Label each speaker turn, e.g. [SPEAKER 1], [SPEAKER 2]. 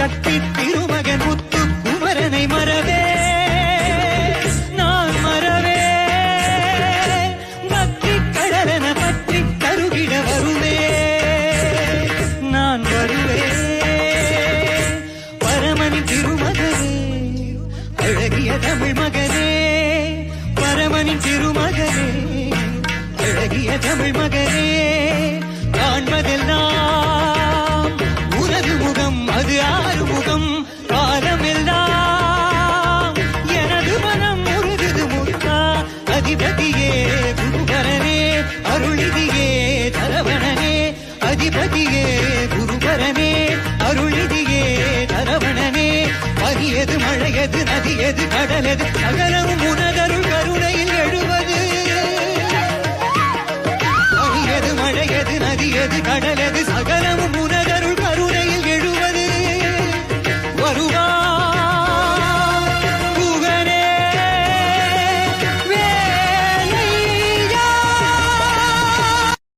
[SPEAKER 1] சக்தி திருமகன் முத்து குமரனை மறவே நான் மறவே பக்தி கடலென பற்றி கருகிட வருவே நான் வருவே பரமனின் திருமகனே அழகிய தமிழ் மகனே பரமனின் திருமகனே அழகிய தமிழ் மகனே காண்பதெல்லாம் உனது முகம் அது ஆறு முகம் காலமெல்லாம் எனது மனம் முருகுது முருகா அதிபதியே குருபரனே அருளிதியே தரவணனே அதிபதியே குருபரனே அருளிதியே தரவணனே பனியது மழையது நதியது கடலது சகலமும் உன